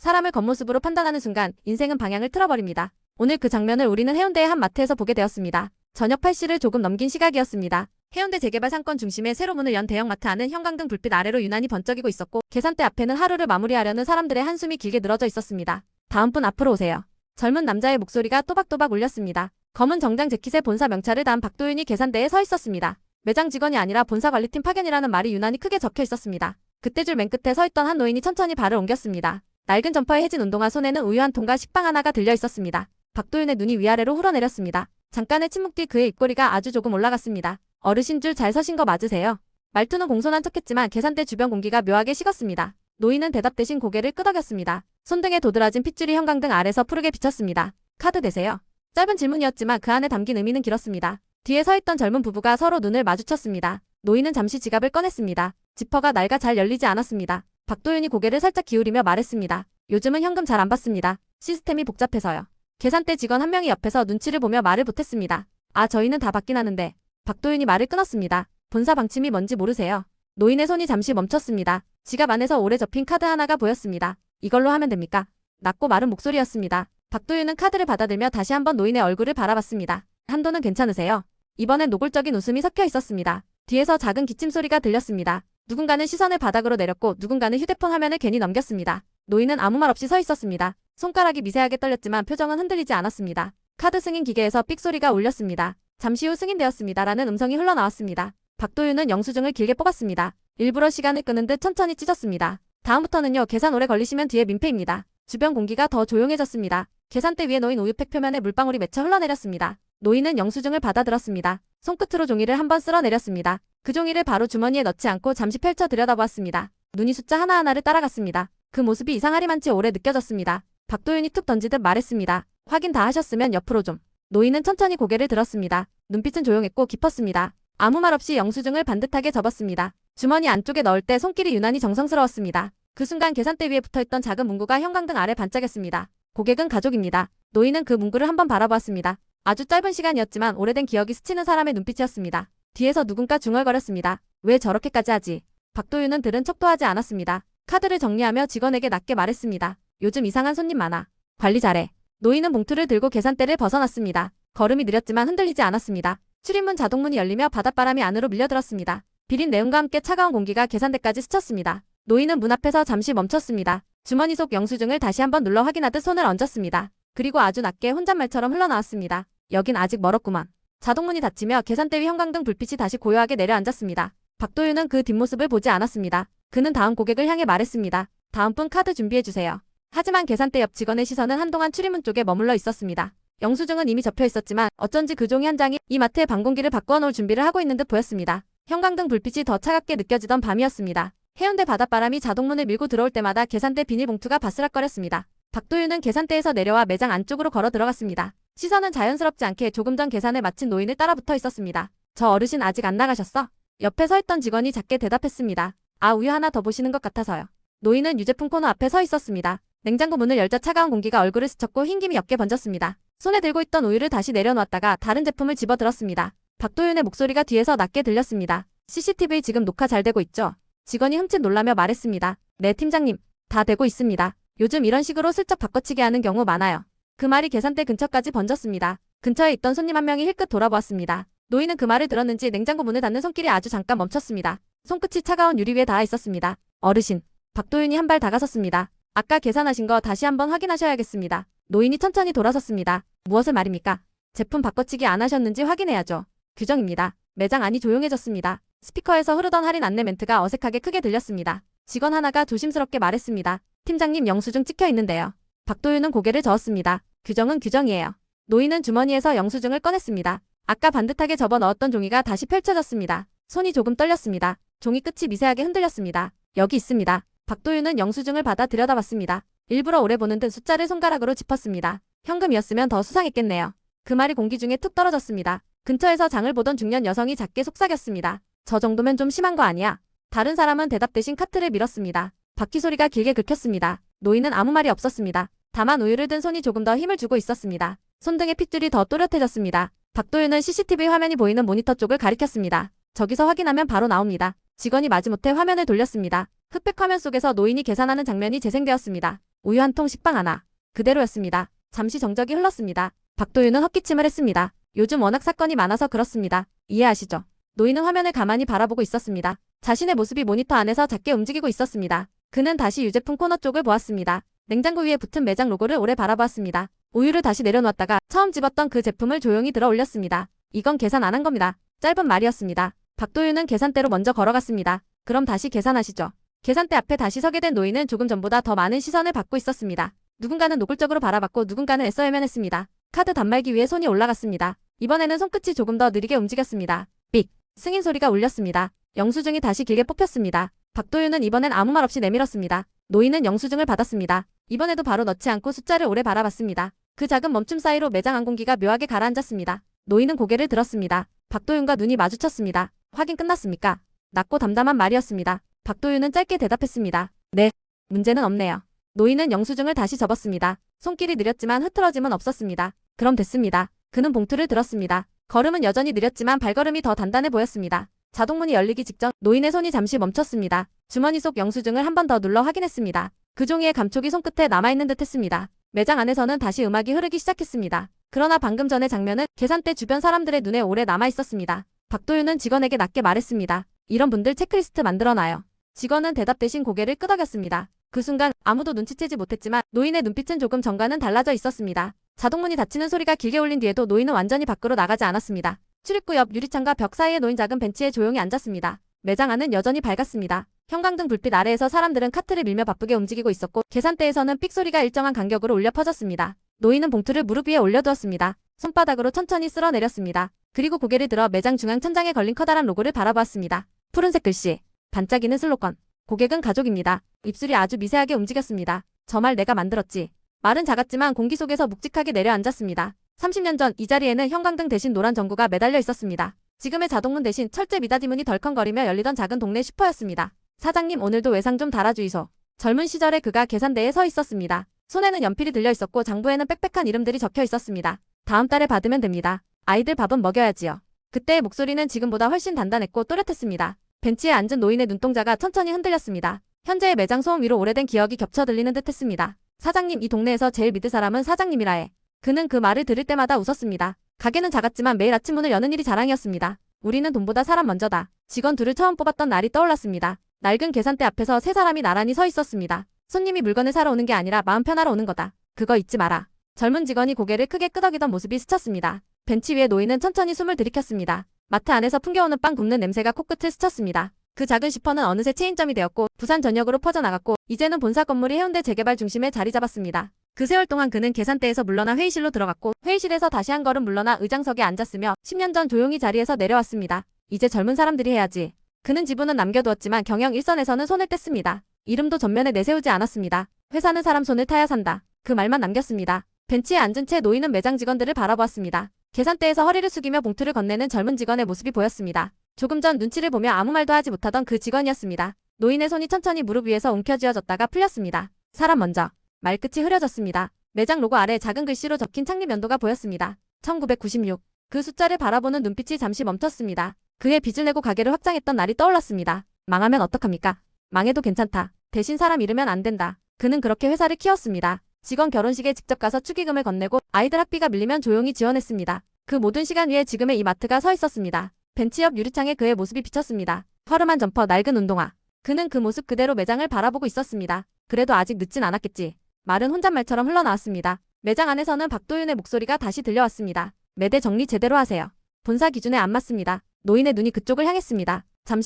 사람을 겉모습으로 판단하는 순간 인생은 방향을 틀어버립니다. 오늘 그 장면을 우리는 해운대의 한 마트에서 보게 되었습니다. 저녁 8시를 조금 넘긴 시각이었습니다. 해운대 재개발 상권 중심에 새로 문을 연 대형마트 안은 형광등 불빛 아래로 유난히 번쩍이고 있었고 계산대 앞에는 하루를 마무리하려는 사람들의 한숨이 길게 늘어져 있었습니다. 다음 분 앞으로 오세요. 젊은 남자의 목소리가 또박또박 울렸습니다. 검은 정장 재킷에 본사 명찰을 단 박도윤이 계산대에 서 있었습니다. 매장 직원이 아니라 본사 관리팀 파견이라는 말이 유난히 크게 적혀 있었습니다. 그때 줄 맨 끝에 서 있던 한 노인이 천천히 발을 옮겼습니다. 낡은 점퍼에 해진 운동화, 손에는 우유 한 통과 식빵 하나가 들려 있었습니다. 박도윤의 눈이 위아래로 흘러내렸습니다. 잠깐의 침묵 뒤 그의 입꼬리가 아주 조금 올라갔습니다. 어르신 줄 잘 서신 거 맞으세요? 말투는 공손한 척했지만 계산대 주변 공기가 묘하게 식었습니다. 노인은 대답 대신 고개를 끄덕였습니다. 손등에 도드라진 핏줄이 형광등 아래서 푸르게 비쳤습니다. 카드 되세요? 짧은 질문이었지만 그 안에 담긴 의미는 길었습니다. 뒤에 서 있던 젊은 부부가 서로 눈을 마주쳤습니다. 노인은 잠시 지갑을 꺼냈습니다. 지퍼가 낡아 잘 열리지 않았습니다. 박도윤이 고개를 살짝 기울이며 말했습니다. 요즘은 현금 잘 안 받습니다. 시스템이 복잡해서요. 계산대 직원 한 명이 옆에서 눈치를 보며 말을 보탰습니다. 아, 저희는 다 받긴 하는데. 박도윤이 말을 끊었습니다. 본사 방침이 뭔지 모르세요? 노인의 손이 잠시 멈췄습니다. 지갑 안에서 오래 접힌 카드 하나가 보였습니다. 이걸로 하면 됩니까? 낮고 마른 목소리였습니다. 박도윤은 카드를 받아들며 다시 한번 노인의 얼굴을 바라봤습니다. 한도는 괜찮으세요? 이번엔 노골적인 웃음이 섞여 있었습니다. 뒤에서 작은 기침 소리가 들렸습니다. 누군가는 시선을 바닥으로 내렸고 누군가는 휴대폰 화면을 괜히 넘겼습니다. 노인은 아무 말 없이 서 있었습니다. 손가락이 미세하게 떨렸지만 표정은 흔들리지 않았습니다. 카드 승인 기계에서 삑 소리가 울렸습니다. 잠시 후 승인되었습니다. 라는 음성이 흘러나왔습니다. 박도윤은 영수증을 길게 뽑았습니다. 일부러 시간을 끄는 듯 천천히 찢었습니다. 다음부터는요, 계산 오래 걸리시면 뒤에 민폐입니다. 주변 공기가 더 조용해졌습니다. 계산대 위에 놓인 우유팩 표면에 물방울이 맺혀 흘러내렸습니다. 노인은 영수증을 받아들었습니다. 손끝으로 종이를 한번 쓸어내렸습니다. 그 종이를 바로 주머니에 넣지 않고 잠시 펼쳐 들여다보았습니다. 눈이 숫자 하나하나를 따라갔습니다. 그 모습이 이상하리만치 오래 느껴졌습니다. 박도윤이 툭 던지듯 말했습니다. 확인 다 하셨으면 옆으로 좀. 노인은 천천히 고개를 들었습니다. 눈빛은 조용했고 깊었습니다. 아무 말 없이 영수증을 반듯하게 접었습니다. 주머니 안쪽에 넣을 때 손길이 유난히 정성스러웠습니다. 그 순간 계산대 위에 붙어있던 작은 문구가 형광등 아래 반짝였습니다. 고객은 가족입니다. 노인은 그 문구를 한번 바라보았습니다. 아주 짧은 시간이었지만 오래된 기억이 스치는 사람의 눈빛이었습니다. 뒤에서 누군가 중얼거렸습니다. 왜 저렇게까지 하지? 박도윤은 들은 척도 하지 않았습니다. 카드를 정리하며 직원에게 낮게 말했습니다. 요즘 이상한 손님 많아. 관리 잘해. 노인은 봉투를 들고 계산대를 벗어났습니다. 걸음이 느렸지만 흔들리지 않았습니다. 출입문 자동문이 열리며 바닷바람이 안으로 밀려들었습니다. 비린 내음과 함께 차가운 공기가 계산대까지 스쳤습니다. 노인은 문 앞에서 잠시 멈췄습니다. 주머니 속 영수증을 다시 한번 눌러 확인하듯 손을 얹었습니다. 그리고 아주 낮게 혼잣말처럼 흘러나왔습니다. 여긴 아직 멀었구만. 자동문이 닫히며 계산대 위 형광등 불빛이 다시 고요하게 내려앉았습니다. 박도윤은 그 뒷모습을 보지 않았습니다. 그는 다음 고객을 향해 말했습니다. 다음 분 카드 준비해주세요. 하지만 계산대 옆 직원의 시선은 한동안 출입문 쪽에 머물러 있었습니다. 영수증은 이미 접혀 있었지만 어쩐지 그 종이 한 장이 이 마트의 방공기를 바꾸어 놓을 준비를 하고 있는 듯 보였습니다. 형광등 불빛이 더 차갑게 느껴지던 밤이었습니다. 해운대 바닷바람이 자동문을 밀고 들어올 때마다 계산대 비닐봉투가 바스락거렸습니다. 박도윤은 계산대에서 내려와 매장 안쪽으로 걸어 들어갔습니다. 시선은 자연스럽지 않게 조금 전 계산을 마친 노인을 따라 붙어 있었습니다. 저 어르신 아직 안 나가셨어? 옆에 서 있던 직원이 작게 대답했습니다. 아, 우유 하나 더 보시는 것 같아서요. 노인은 유제품 코너 앞에 서 있었습니다. 냉장고 문을 열자 차가운 공기가 얼굴을 스쳤고 흰김이 옅게 번졌습니다. 손에 들고 있던 우유를 다시 내려놓았다가 다른 제품을 집어들었습니다. 박도윤의 목소리가 뒤에서 낮게 들렸습니다. CCTV 지금 녹화 잘 되고 있죠? 직원이 흠칫 놀라며 말했습니다. 네, 팀장님. 다 되고 있습니다. 요즘 이런 식으로 슬쩍 바꿔치기 하는 경우 많아요. 그 말이 계산대 근처까지 번졌습니다. 근처에 있던 손님 한 명이 힐끗 돌아보았습니다. 노인은 그 말을 들었는지 냉장고 문을 닫는 손길이 아주 잠깐 멈췄습니다. 손끝이 차가운 유리 위에 닿아 있었습니다. 어르신. 박도윤이 한 발 다가섰습니다. 아까 계산하신 거 다시 한번 확인하셔야겠습니다. 노인이 천천히 돌아섰습니다. 무엇을 말입니까? 제품 바꿔치기 안 하셨는지 확인해야죠. 규정입니다. 매장 안이 조용해졌습니다. 스피커에서 흐르던 할인 안내 멘트가 어색하게 크게 들렸습니다. 직원 하나가 조심스럽게 말했습니다. 팀장님 영수증 찍혀 있는데요. 박도윤은 고개를 저었습니다. 규정은 규정이에요. 노인은 주머니에서 영수증을 꺼냈습니다. 아까 반듯하게 접어 넣었던 종이가 다시 펼쳐졌습니다. 손이 조금 떨렸습니다. 종이 끝이 미세하게 흔들렸습니다. 여기 있습니다. 박도윤은 영수증을 받아 들여다봤습니다. 일부러 오래 보는 듯 숫자를 손가락으로 짚었습니다. 현금이었으면 더 수상했겠네요. 그 말이 공기 중에 툭 떨어졌습니다. 근처에서 장을 보던 중년 여성이 작게 속삭였습니다. 저 정도면 좀 심한 거 아니야? 다른 사람은 대답 대신 카트를 밀었습니다. 바퀴 소리가 길게 긁혔습니다. 노인은 아무 말이 없었습니다. 다만 우유를 든 손이 조금 더 힘을 주고 있었습니다. 손등의 핏줄이 더 또렷해졌습니다. 박도윤은 CCTV 화면이 보이는 모니터 쪽을 가리켰습니다. 저기서 확인하면 바로 나옵니다. 직원이 마지못해 화면을 돌렸습니다. 흑백 화면 속에서 노인이 계산하는 장면이 재생되었습니다. 우유 한 통, 식빵 하나. 그대로였습니다. 잠시 정적이 흘렀습니다. 박도윤은 헛기침을 했습니다. 요즘 워낙 사건이 많아서 그렇습니다. 이해하시죠? 노인은 화면을 가만히 바라보고 있었습니다. 자신의 모습이 모니터 안에서 작게 움직이고 있었습니다. 그는 다시 유제품 코너 쪽을 보았습니다. 냉장고 위에 붙은 매장 로고를 오래 바라보았습니다. 우유를 다시 내려놓았다가 처음 집었던 그 제품을 조용히 들어 올렸습니다. 이건 계산 안 한 겁니다. 짧은 말이었습니다. 박도윤은 계산대로 먼저 걸어갔습니다. 그럼 다시 계산하시죠. 계산대 앞에 다시 서게 된 노인은 조금 전보다 더 많은 시선을 받고 있었습니다. 누군가는 노골적으로 바라봤고 누군가는 애써 외면했습니다. 카드 단말기 위에 손이 올라갔습니다. 이번에는 손끝이 조금 더 느리게 움직였습니다. 삑! 승인 소리가 울렸습니다. 영수증이 다시 길게 뽑혔습니다. 박도윤은 이번엔 아무 말 없이 내밀었습니다. 노인은 영수증을 받았습니다. 이번에도 바로 넣지 않고 숫자를 오래 바라봤습니다. 그 작은 멈춤 사이로 매장 안 공기가 묘하게 가라앉았습니다. 노인은 고개를 들었습니다. 박도윤과 눈이 마주쳤습니다. 확인 끝났습니까? 낮고 담담한 말이었습니다. 박도윤은 짧게 대답했습니다. 네. 문제는 없네요. 노인은 영수증을 다시 접었습니다. 손길이 느렸지만 흐트러짐은 없었습니다. 그럼 됐습니다. 그는 봉투를 들었습니다. 걸음은 여전히 느렸지만 발걸음이 더 단단해 보였습니다. 자동문이 열리기 직전 노인의 손이 잠시 멈췄습니다. 주머니 속 영수증을 한 번 더 눌러 확인했습니다. 그 종이의 감촉이 손끝에 남아있는 듯 했습니다. 매장 안에서는 다시 음악이 흐르기 시작했습니다. 그러나 방금 전의 장면은 계산대 주변 사람들의 눈에 오래 남아있었습니다. 박도윤은 직원에게 낮게 말했습니다. 이런 분들 체크리스트 만들어놔요. 직원은 대답 대신 고개를 끄덕였습니다. 그 순간 아무도 눈치채지 못했지만 노인의 눈빛은 조금 전과는 달라져 있었습니다. 자동문이 닫히는 소리가 길게 울린 뒤에도 노인은 완전히 밖으로 나가지 않았습니다. 출입구 옆 유리창과 벽 사이에 놓인 작은 벤치에 조용히 앉았습니다. 매장 안은 여전히 밝았습니다. 형광등 불빛 아래에서 사람들은 카트를 밀며 바쁘게 움직이고 있었고 계산대에서는 삑 소리가 일정한 간격으로 울려 퍼졌습니다. 노인은 봉투를 무릎 위에 올려두었습니다. 손바닥으로 천천히 쓸어내렸습니다. 그리고 고개를 들어 매장 중앙 천장에 걸린 커다란 로고를 바라보았습니다. 푸른색 글씨, 반짝이는 슬로건. 고객은 가족입니다. 입술이 아주 미세하게 움직였습니다. 저 말 내가 만들었지. 말은 작았지만 공기 속에서 묵직하게 내려앉았습니다. 30년 전 이 자리에는 형광등 대신 노란 전구가 매달려 있었습니다. 지금의 자동문 대신 철제 미닫이문이 덜컹거리며 열리던 작은 동네 슈퍼였습니다. 사장님, 오늘도 외상 좀 달아주이소. 젊은 시절에 그가 계산대에 서 있었습니다. 손에는 연필이 들려 있었고 장부에는 빽빽한 이름들이 적혀 있었습니다. 다음 달에 받으면 됩니다. 아이들 밥은 먹여야지요. 그때의 목소리는 지금보다 훨씬 단단했고 또렷했습니다. 벤치에 앉은 노인의 눈동자가 천천히 흔들렸습니다. 현재의 매장 소음 위로 오래된 기억이 겹쳐 들리는 듯 했습니다. 사장님, 이 동네에서 제일 믿을 사람은 사장님이라 해. 그는 그 말을 들을 때마다 웃었습니다. 가게는 작았지만 매일 아침 문을 여는 일이 자랑이었습니다. 우리는 돈보다 사람 먼저다. 직원 둘을 처음 뽑았던 날이 떠올랐습니다. 낡은 계산대 앞에서 세 사람이 나란히 서 있었습니다. 손님이 물건을 사러 오는 게 아니라 마음 편하러 오는 거다. 그거 잊지 마라. 젊은 직원이 고개를 크게 끄덕이던 모습이 스쳤습니다. 벤치 위에 노인은 천천히 숨을 들이켰습니다. 마트 안에서 풍겨오는 빵 굽는 냄새가 코끝을 스쳤습니다. 그 작은 슈퍼는 어느새 체인점이 되었고 부산 전역으로 퍼져나갔고 이제는 본사 건물이 해운대 재개발 중심에 자리 잡았습니다. 그 세월 동안 그는 계산대에서 물러나 회의실로 들어갔고 회의실에서 다시 한 걸음 물러나 의장석에 앉았으며 10년 전 조용히 자리에서 내려왔습니다. 이제 젊은 사람들이 해야지. 그는 지분은 남겨두었지만 경영 일선에서는 손을 뗐습니다. 이름도 전면에 내세우지 않았습니다. 회사는 사람 손을 타야 산다. 그 말만 남겼습니다. 벤치에 앉은 채 노인은 매장 직원들을 바라보았습니다. 계산대에서 허리를 숙이며 봉투를 건네는 젊은 직원의 모습이 보였습니다. 조금 전 눈치를 보며 아무 말도 하지 못하던 그 직원이었습니다. 노인의 손이 천천히 무릎 위에서 움켜쥐어졌다가 풀렸습니다. 사람 먼저. 말끝이 흐려졌습니다. 매장 로고 아래 작은 글씨로 적힌 창립 연도가 보였습니다. 1996. 그 숫자를 바라보는 눈빛이 잠시 멈췄습니다. 그의 빚을 내고 가게를 확장했던 날이 떠올랐습니다. 망하면 어떡합니까? 망해도 괜찮다. 대신 사람 잃으면 안 된다. 그는 그렇게 회사를 키웠습니다. 직원 결혼식에 직접 가서 축의금을 건네고 아이들 학비가 밀리면 조용히 지원했습니다. 그 모든 시간 위에 지금의 이 마트가 서 있었습니다. 벤치 옆 유리창에 그의 모습이 비쳤습니다. 허름한 점퍼, 낡은 운동화. 그는 그 모습 그대로 매장을 바라보고 있었습니다. 그래도 아직 늦진 않았겠지. 말은 혼잣말처럼 흘러나왔습니다. 매장 안에서는 박도윤의 목소리가 다시 들려왔습니다. 매대 정리 제대로 하세요. 본사 기준에 안 맞습니다. 노인의 눈이 그쪽을 향했습니다.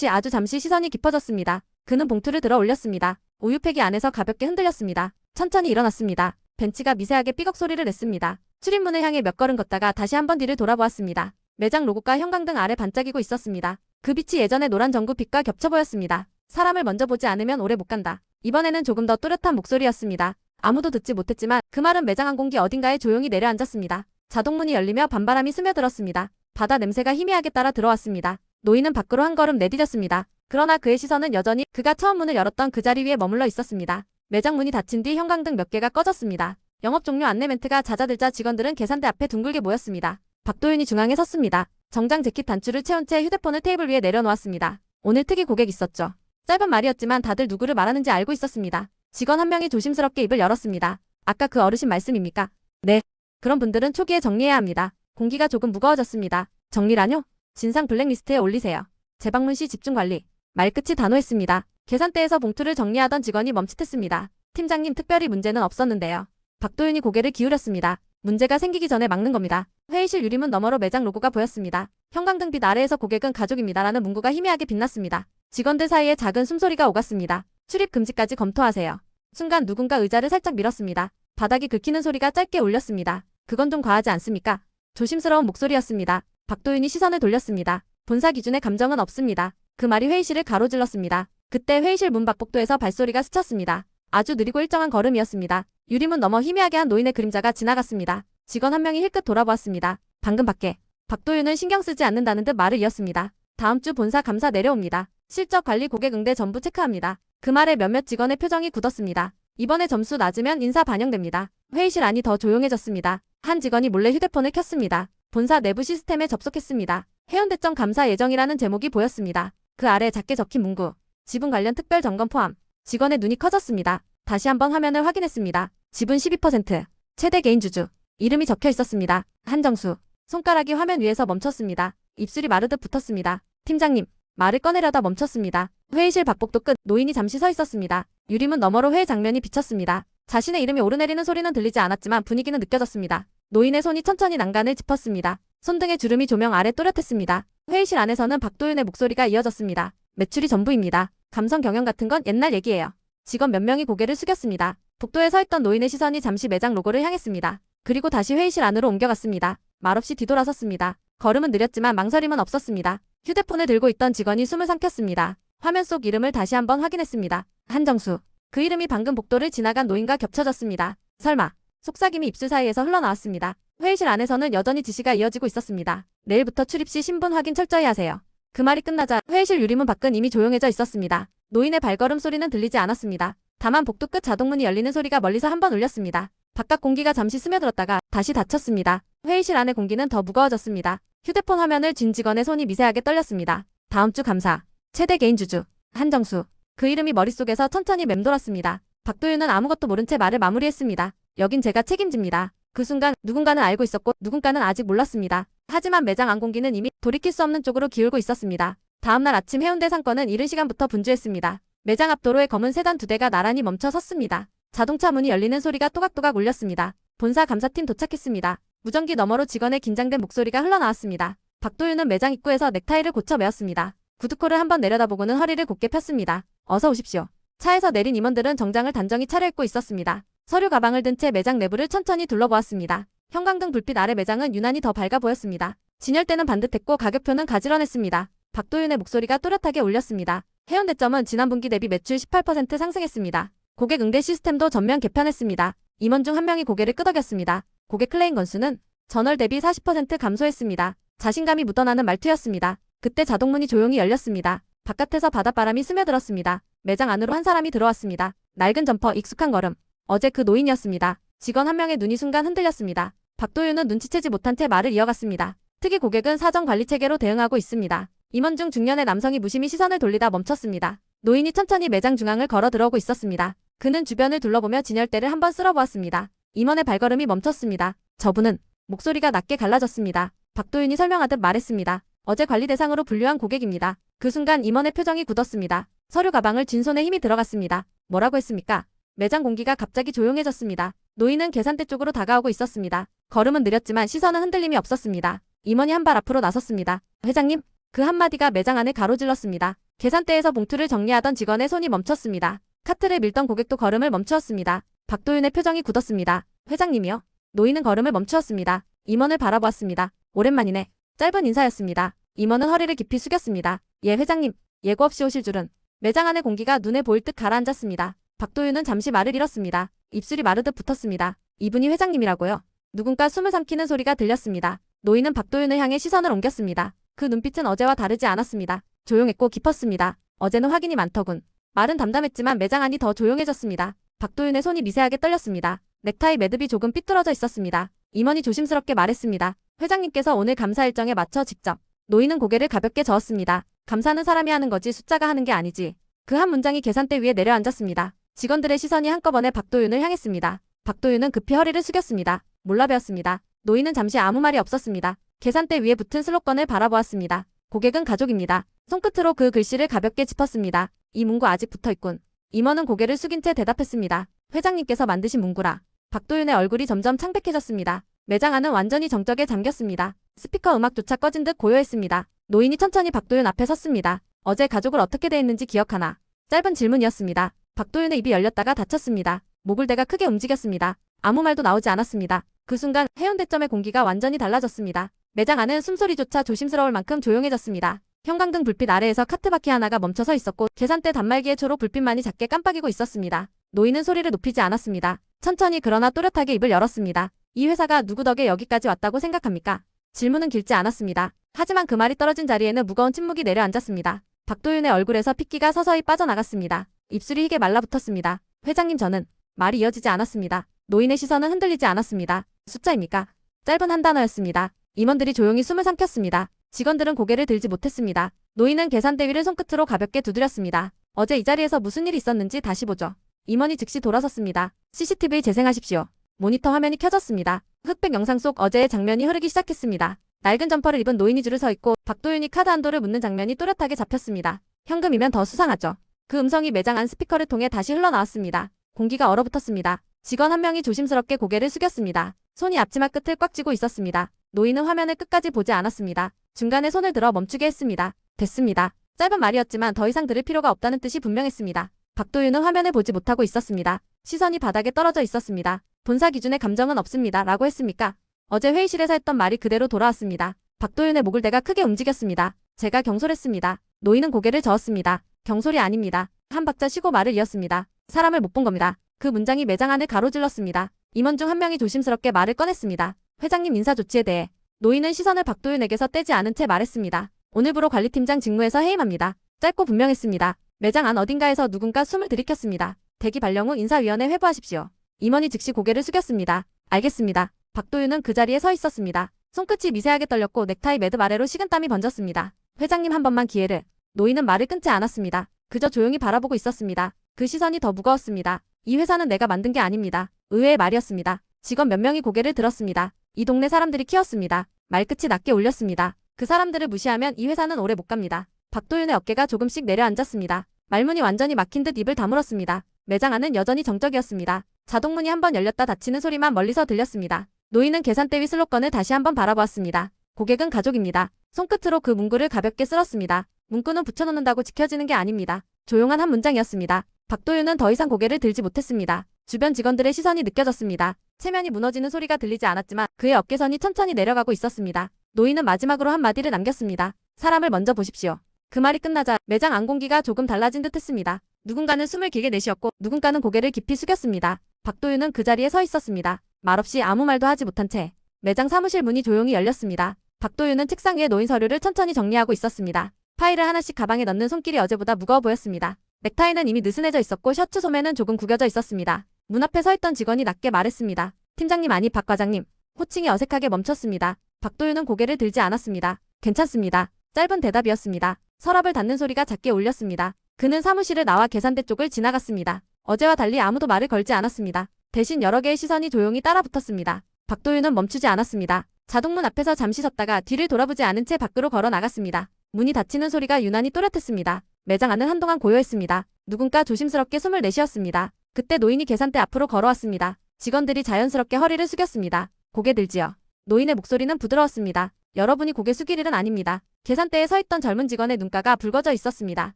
아주 잠시 시선이 깊어졌습니다. 그는 봉투를 들어 올렸습니다. 우유팩이 안에서 가볍게 흔들렸습니다. 천천히 일어났습니다. 벤치가 미세하게 삐걱 소리를 냈습니다. 출입문을 향해 몇 걸음 걷다가 다시 한번 뒤를 돌아보았습니다. 매장 로고가 형광등 아래 반짝이고 있었습니다. 그 빛이 예전의 노란 전구 빛과 겹쳐 보였습니다. 사람을 먼저 보지 않으면 오래 못 간다. 이번에는 조금 더 또렷한 목소리였습니다. 아무도 듣지 못했지만 그 말은 매장 한 공기 어딘가에 조용히 내려앉았습니다. 자동문이 열리며 밤바람이 스며들었습니다. 바다 냄새가 희미하게 따라 들어왔습니다. 노인은 밖으로 한 걸음 내디뎠습니다. 그러나 그의 시선은 여전히 그가 처음 문을 열었던 그 자리 위에 머물러 있었습니다. 매장 문이 닫힌 뒤 형광등 몇 개가 꺼졌습니다. 영업 종료 안내 멘트가 잦아들자 직원들은 계산대 앞에 둥글게 모였습니다. 박도윤이 중앙에 섰습니다. 정장 재킷 단추를 채운 채 휴대폰을 테이블 위에 내려놓았습니다. 오늘 특이 고객 있었죠. 짧은 말이었지만 다들 누구를 말하는지 알고 있었습니다. 직원 한 명이 조심스럽게 입을 열었습니다. 아까 그 어르신 말씀입니까? 네. 그런 분들은 초기에 정리해야 합니다. 공기가 조금 무거워졌습니다. 정리라뇨? 진상 블랙리스트에 올리세요. 재방문 시 집중관리. 말끝이 단호했습니다. 계산대에서 봉투를 정리하던 직원이 멈칫했습니다. 팀장님 특별히 문제는 없었는데요. 박도윤이 고개를 기울였습니다. 문제가 생기기 전에 막는 겁니다. 회의실 유리문 너머로 매장 로고가 보였습니다. 형광등빛 아래에서 고객은 가족입니다라는 문구가 희미하게 빛났습니다. 직원들 사이에 작은 숨소리가 오갔습니다. 출입 금지까지 검토하세요. 순간 누군가 의자를 살짝 밀었습니다. 바닥이 긁히는 소리가 짧게 울렸습니다. 그건 좀 과하지 않습니까? 조심스러운 목소리였습니다. 박도윤이 시선을 돌렸습니다. 본사 기준의 감정은 없습니다. 그 말이 회의실을 가로질렀습니다. 그때 회의실 문 밖 복도에서 발소리가 스쳤습니다. 아주 느리고 일정한 걸음이었습니다. 유리문 너머 희미하게 한 노인의 그림자가 지나갔습니다. 직원 한 명이 힐끗 돌아보았습니다. 방금 밖에. 박도윤은 신경 쓰지 않는다는 듯 말을 이었습니다. 다음 주 본사 감사 내려옵니다. 실적 관리 고객 응대 전부 체크합니다. 그 말에 몇몇 직원의 표정이 굳었습니다. 이번에 점수 낮으면 인사 반영됩니다. 회의실 안이 더 조용해졌습니다. 한 직원이 몰래 휴대폰을 켰습니다. 본사 내부 시스템에 접속했습니다. 해운대점 감사 예정이라는 제목이 보였습니다. 그 아래 작게 적힌 문구. 지분 관련 특별 점검 포함. 직원의 눈이 커졌습니다. 다시 한번 화면을 확인했습니다. 지분 12%. 최대 개인 주주. 이름이 적혀 있었습니다. 한정수. 손가락이 화면 위에서 멈췄습니다. 입술이 마르듯 붙었습니다. 팀장님. 말을 꺼내려다 멈췄습니다. 회의실 박복도 끝 노인이 잠시 서 있었습니다. 유리문 너머로 회의 장면이 비쳤습니다. 자신의 이름이 오르내리는 소리는 들리지 않았지만 분위기는 느껴졌습니다. 노인의 손이 천천히 난간을 짚었습니다. 손등의 주름이 조명 아래 또렷했습니다. 회의실 안에서는 박도윤의 목소리가 이어졌습니다. 매출이 전부입니다. 감성 경영 같은 건 옛날 얘기예요. 직원 몇 명이 고개를 숙였습니다. 복도에 서 있던 노인의 시선이 잠시 매장 로고를 향했습니다. 그리고 다시 회의실 안으로 옮겨갔습니다. 말없이 뒤돌아섰습니다. 걸음은 느렸지만 망설임은 없었습니다. 휴대폰을 들고 있던 직원이 숨을 삼켰습니다. 화면 속 이름을 다시 한번 확인했습니다. 한정수. 그 이름이 방금 복도를 지나간 노인과 겹쳐졌습니다. 설마. 속삭임이 입술 사이에서 흘러나왔습니다. 회의실 안에서는 여전히 지시가 이어지고 있었습니다. 내일부터 출입 시 신분 확인 철저히 하세요. 그 말이 끝나자 회의실 유리문 밖은 이미 조용해져 있었습니다. 노인의 발걸음 소리는 들리지 않았습니다. 다만 복도 끝 자동문이 열리는 소리가 멀리서 한번 울렸습니다. 바깥 공기가 잠시 스며들었다가 다시 닫혔습니다. 회의실 안의 공기는 더 무거워졌습니다. 휴대폰 화면을 쥔 직원의 손이 미세하게 떨렸습니다. 다음 주 감사. 최대 개인 주주. 한정수. 그 이름이 머릿속에서 천천히 맴돌았습니다. 박도윤은 아무것도 모른 채 말을 마무리했습니다. 여긴 제가 책임집니다. 그 순간 누군가는 알고 있었고 누군가는 아직 몰랐습니다. 하지만 매장 안 공기는 이미 돌이킬 수 없는 쪽으로 기울고 있었습니다. 다음날 아침 해운대 상권은 이른 시간부터 분주했습니다. 매장 앞 도로에 검은 세단 2대가 나란히 멈춰 섰습니다. 자동차 문이 열리는 소리가 또각또각 울렸습니다. 본사 감사팀 도착했습니다. 무전기 너머로 직원의 긴장된 목소리가 흘러나왔습니다. 박도윤은 매장 입구에서 넥타이를 고쳐 매었습니다. 구두코를 한번 내려다보고는 허리를 곧게 폈습니다. 어서 오십시오. 차에서 내린 임원들은 정장을 단정히 차려입고 있었습니다. 서류 가방을 든 채 매장 내부를 천천히 둘러보았습니다. 형광등 불빛 아래 매장은 유난히 더 밝아 보였습니다. 진열대는 반듯했고 가격표는 가지런했습니다. 박도윤의 목소리가 또렷하게 울렸습니다. 해운대점은 지난 분기 대비 매출 18% 상승했습니다. 고객 응대 시스템도 전면 개편했습니다. 임원 중 한 명이 고개를 끄덕였습니다. 고객 클레임 건수는 전월 대비 40% 감소했습니다. 자신감이 묻어나는 말투였습니다. 그때 자동문이 조용히 열렸습니다. 바깥에서 바닷바람이 스며들었습니다. 매장 안으로 한 사람이 들어왔습니다. 낡은 점퍼, 익숙한 걸음. 어제 그 노인이었습니다. 직원 한 명의 눈이 순간 흔들렸습니다. 박도윤은 눈치채지 못한 채 말을 이어갔습니다. 특히 고객은 사정 관리 체계로 대응하고 있습니다. 임원 중 중년의 남성이 무심히 시선을 돌리다 멈췄습니다. 노인이 천천히 매장 중앙을 걸어 들어오고 있었습니다. 그는 주변을 둘러보며 진열대를 한번 쓸어보았습니다. 임원의 발걸음이 멈췄습니다. 저분은 목소리가 낮게 갈라졌습니다. 박도윤이 설명하듯 말했습니다. 어제 관리 대상으로 분류한 고객입니다. 그 순간 임원의 표정이 굳었습니다. 서류 가방을 쥔 손에 힘이 들어갔습니다. 뭐라고 했습니까? 매장 공기가 갑자기 조용해졌습니다. 노인은 계산대 쪽으로 다가오고 있었습니다. 걸음은 느렸지만 시선은 흔들림이 없었습니다. 임원이 한 발 앞으로 나섰습니다. 회장님, 그 한마디가 매장 안을 가로질렀습니다. 계산대에서 봉투를 정리하던 직원의 손이 멈췄습니다. 카트를 밀던 고객도 걸음을 멈추었습니다. 박도윤의 표정이 굳었습니다. 회장님이요? 노인은 걸음을 멈추었습니다. 임원을 바라보았습니다. 오랜만이네. 짧은 인사였습니다. 임원은 허리를 깊이 숙였습니다. 예, 회장님. 예고 없이 오실 줄은. 매장 안의 공기가 눈에 보일 듯 가라앉았습니다. 박도윤은 잠시 말을 잃었습니다. 입술이 마르듯 붙었습니다. 이분이 회장님이라고요? 누군가 숨을 삼키는 소리가 들렸습니다. 노인은 박도윤을 향해 시선을 옮겼습니다. 그 눈빛은 어제와 다르지 않았습니다. 조용했고 깊었습니다. 어제는 확인이 많더군. 말은 담담했지만 매장 안이 더 조용해졌습니다. 박도윤의 손이 미세하게 떨렸습니다. 넥타이 매듭이 조금 삐뚤어져 있었습니다. 임원이 조심스럽게 말했습니다. 회장님께서 오늘 감사 일정에 맞춰 직접. 노인은 고개를 가볍게 저었습니다. 감사는 사람이 하는 거지 숫자가 하는 게 아니지. 그 한 문장이 계산대 위에 내려앉았습니다. 직원들의 시선이 한꺼번에 박도윤을 향했습니다. 박도윤은 급히 허리를 숙였습니다. 몰라배웠습니다. 노인은 잠시 아무 말이 없었습니다. 계산대 위에 붙은 슬로건을 바라보았습니다. 고객은 가족입니다. 손끝으로 그 글씨를 가볍게 짚었습니다. 이 문구 아직 붙어있군. 임원은 고개를 숙인 채 대답했습니다. 회장님께서 만드신 문구라. 박도윤의 얼굴이 점점 창백해졌습니다. 매장 안은 완전히 정적에 잠겼습니다. 스피커 음악조차 꺼진 듯 고요했습니다. 노인이 천천히 박도윤 앞에 섰습니다. 어제 가족을 어떻게 대했는지 기억하나? 짧은 질문이었습니다. 박도윤의 입이 열렸다가 닫혔습니다. 목을대가 크게 움직였습니다. 아무 말도 나오지 않았습니다. 그 순간 해운대점의 공기가 완전히 달라졌습니다. 매장 안은 숨소리조차 조심스러울 만큼 조용해졌습니다. 형광등 불빛 아래에서 카트바퀴 하나가 멈춰서 있었고 계산대 단말기의 초록 불빛만이 작게 깜빡이고 있었습니다. 노인은 소리를 높이지 않았습니다. 천천히 그러나 또렷하게 입을 열었습니다. 이 회사가 누구 덕에 여기까지 왔다고 생각합니까? 질문은 길지 않았습니다. 하지만 그 말이 떨어진 자리에는 무거운 침묵이 내려앉았습니다. 박도윤의 얼굴에서 핏기가 서서히 빠져나갔습니다. 입술이 희게 말라붙었습니다. 회장님 저는 말이 이어지지 않았습니다. 노인의 시선은 흔들리지 않았습니다. 숫자입니까? 짧은 한 단어였습니다. 임원들이 조용히 숨을 삼켰습니다. 직원들은 고개를 들지 못했습니다. 노인은 계산대 위를 손끝으로 가볍게 두드렸습니다. 어제 이 자리에서 무슨 일이 있었는지 다시 보죠. 임원이 즉시 돌아섰습니다. CCTV 재생하십시오. 모니터 화면이 켜졌습니다. 흑백 영상 속 어제의 장면이 흐르기 시작했습니다. 낡은 점퍼를 입은 노인이 줄을 서 있고 박도윤이 카드 한도를 묻는 장면이 또렷하게 잡혔습니다. 현금이면 더 수상하죠. 그 음성이 매장 안 스피커를 통해 다시 흘러나왔습니다. 공기가 얼어붙었습니다. 직원 한 명이 조심스럽게 고개를 숙였습니다. 손이 앞치마 끝을 꽉 쥐고 있었습니다. 노인은 화면을 끝까지 보지 않았습니다. 중간에 손을 들어 멈추게 했습니다. 됐습니다. 짧은 말이었지만 더 이상 들을 필요가 없다는 뜻이 분명했습니다. 박도윤은 화면을 보지 못하고 있었습니다. 시선이 바닥에 떨어져 있었습니다. 본사 기준의 감정은 없습니다. 라고 했습니까? 어제 회의실에서 했던 말이 그대로 돌아왔습니다. 박도윤의 목을대가 크게 움직였습니다. 제가 경솔했습니다. 노인은 고개를 저었습니다. 경솔이 아닙니다. 한 박자 쉬고 말을 이었습니다. 사람을 못 본 겁니다. 그 문장이 매장 안을 가로질렀습니다. 임원 중 한 명이 조심스럽게 말을 꺼냈습니다. 회장님 인사 조치에 대해. 노인은 시선을 박도윤에게서 떼지 않은 채 말했습니다. 오늘부로 관리팀장 직무에서 해임합니다. 짧고 분명했습니다. 매장 안 어딘가에서 누군가 숨을 들이켰습니다. 대기 발령 후 인사위원회 회부하십시오. 임원이 즉시 고개를 숙였습니다. 알겠습니다. 박도윤은 그 자리에 서 있었습니다. 손끝이 미세하게 떨렸고 넥타이 매듭 아래로 식은땀이 번졌습니다. 회장님 한 번만 기회를. 노인은 말을 끊지 않았습니다. 그저 조용히 바라보고 있었습니다. 그 시선이 더 무거웠습니다. 이 회사는 내가 만든 게 아닙니다. 의외의 말이었습니다. 직원 몇 명이 고개를 들었습니다. 이 동네 사람들이 키웠습니다. 말끝이 낮게 올렸습니다. 그 사람들을 무시하면 이 회사는 오래 못 갑니다. 박도윤의 어깨가 조금씩 내려앉았습니다. 말문이 완전히 막힌 듯 입을 다물었습니다. 매장 안은 여전히 정적이었습니다. 자동문이 한번 열렸다 닫히는 소리만 멀리서 들렸습니다. 노인은 계산대 위 슬로건을 다시 한번 바라보았습니다. 고객은 가족입니다. 손끝으로 그 문구를 가볍게 쓸었습니다. 문구는 붙여놓는다고 지켜지는 게 아닙니다. 조용한 한 문장이었습니다. 박도윤은 더 이상 고개를 들지 못했습니다. 주변 직원들의 시선이 느껴졌습니다. 체면이 무너지는 소리가 들리지 않았지만 그의 어깨선이 천천히 내려가고 있었습니다. 노인은 마지막으로 한마디를 남겼습니다. 사람을 먼저 보십시오. 그 말이 끝나자 매장 안 공기가 조금 달라진 듯 했습니다. 누군가는 숨을 길게 내쉬었고 누군가는 고개를 깊이 숙였습니다. 박도윤은 그 자리에 서 있었습니다. 말없이 아무 말도 하지 못한 채 매장 사무실 문이 조용히 열렸습니다. 박도윤은 책상 위에 놓인 서류를 천천히 정리하고 있었습니다. 파일을 하나씩 가방에 넣는 손길이 어제보다 무거워 보였습니다. 넥타이는 이미 느슨해져 있었고 셔츠 소매는 조금 구겨져 있었습니다. 문 앞에 서 있던 직원이 낮게 말했습니다. 팀장님 아니 박 과장님. 호칭이 어색하게 멈췄습니다. 박도윤은 고개를 들지 않았습니다. 괜찮습니다. 짧은 대답이었습니다. 서랍을 닫는 소리가 작게 울렸습니다. 그는 사무실을 나와 계산대 쪽을 지나갔습니다. 어제와 달리 아무도 말을 걸지 않았습니다. 대신 여러 개의 시선이 조용히 따라붙었습니다. 박도윤은 멈추지 않았습니다. 자동문 앞에서 잠시 섰다가 뒤를 돌아보지 않은 채 밖으로 걸어 나갔습니다. 문이 닫히는 소리가 유난히 또렷했습니다. 매장 안은 한동안 고요했습니다. 누군가 조심스럽게 숨을 내쉬었습니다. 그때 노인이 계산대 앞으로 걸어왔습니다. 직원들이 자연스럽게 허리를 숙였습니다. 고개 들지요. 노인의 목소리는 부드러웠습니다. 여러분이 고개 숙일 일은 아닙니다. 계산대에 서 있던 젊은 직원의 눈가가 붉어져 있었습니다.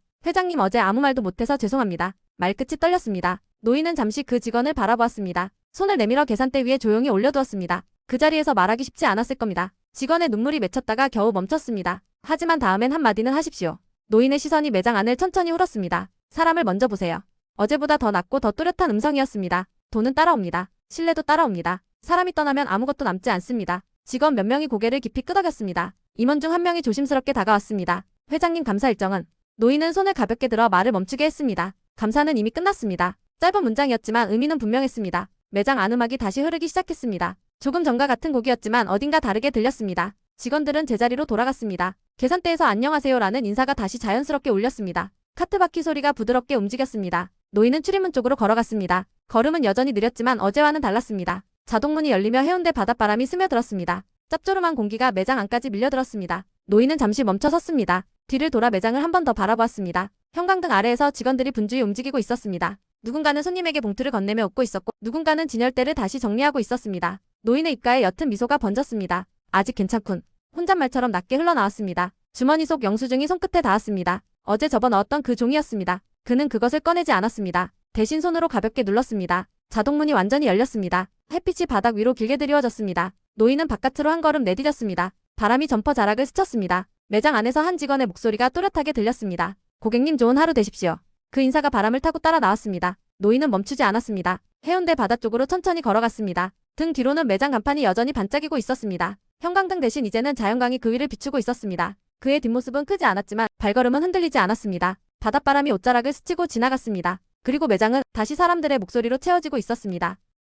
회장님 어제 아무 말도 못해서 죄송합니다. 말끝이 떨렸습니다. 노인은 잠시 그 직원을 바라보았습니다. 손을 내밀어 계산대 위에 조용히 올려두었습니다. 그 자리에서 말하기 쉽지 않았을 겁니다. 직원의 눈물이 맺혔다가 겨우 멈췄습니다. 하지만 다음엔 한마디는 하십시오. 노인의 시선이 매장 안을 천천히 흘렀습니다. 사람을 먼저 보세요. 어제보다 더 낮고 더 또렷한 음성이었습니다. 돈은 따라옵니다. 신뢰도 따라옵니다. 사람이 떠나면 아무것도 남지 않습니다. 직원 몇 명이 고개를 깊이 끄덕였습니다. 임원 중 한 명이 조심스럽게 다가왔습니다. 회장님 감사 일정은? 노인은 손을 가볍게 들어 말을 멈추게 했습니다. 감사는 이미 끝났습니다. 짧은 문장이었지만 의미는 분명했습니다. 매장 안 음악이 다시 흐르기 시작했습니다. 조금 전과 같은 곡이었지만 어딘가 다르게 들렸습니다. 직원들은 제자리로 돌아갔습니다. 계산대에서 안녕하세요라는 인사가 다시 자연스럽게 울렸습니다. 카트바퀴 소리가 부드럽게 움직였습니다. 노인은 출입문 쪽으로 걸어갔습니다. 걸음은 여전히 느렸지만 어제와는 달랐습니다. 자동문이 열리며 해운대 바닷바람이 스며들었습니다. 짭조름한 공기가 매장 안까지 밀려들었습니다. 노인은 잠시 멈춰 섰습니다. 뒤를 돌아 매장을 한 번 더 바라보았습니다. 형광등 아래에서 직원들이 분주히 움직이고 있었습니다. 누군가는 손님에게 봉투를 건네며 웃고 있었고 누군가는 진열대를 다시 정리하고 있었습니다. 노인의 입가에 옅은 미소가 번졌습니다. 아직 괜찮군. 혼잣말처럼 낮게 흘러나왔습니다. 주머니 속 영수증이 손끝에 닿았습니다. 어제 접어넣었던 그 종이였습니다. 그는 그것을 꺼내지 않았습니다. 대신 손으로 가볍게 눌렀습니다. 자동문이 완전히 열렸습니다. 햇빛이 바닥 위로 길게 드리워졌습니다. 노인은 바깥으로 한 걸음 내디뎠습니다. 바람이 점퍼 자락을 스쳤습니다. 매장 안에서 한 직원의 목소리가 또렷하게 들렸습니다. 고객님 좋은 하루 되십시오. 그 인사가 바람을 타고 따라 나왔습니다. 노인은 멈추지 않았습니다. 해운대 바다 쪽으로 천천히 걸어갔습니다. 등 뒤로는 매장 간판이 여전히 반짝이고 있었습니다. 형광등 대신 이제는 자연광이 그 위를 비추고 있었습니다. 그의 뒷모습은 크지 않았지만 발걸음은 흔들리지 않았습니다. 바닷바람이 옷자락을 스치고 지나갔습니다. 그리고 매장은 다시 사람들의 목소리로 채워지고 있었습니다.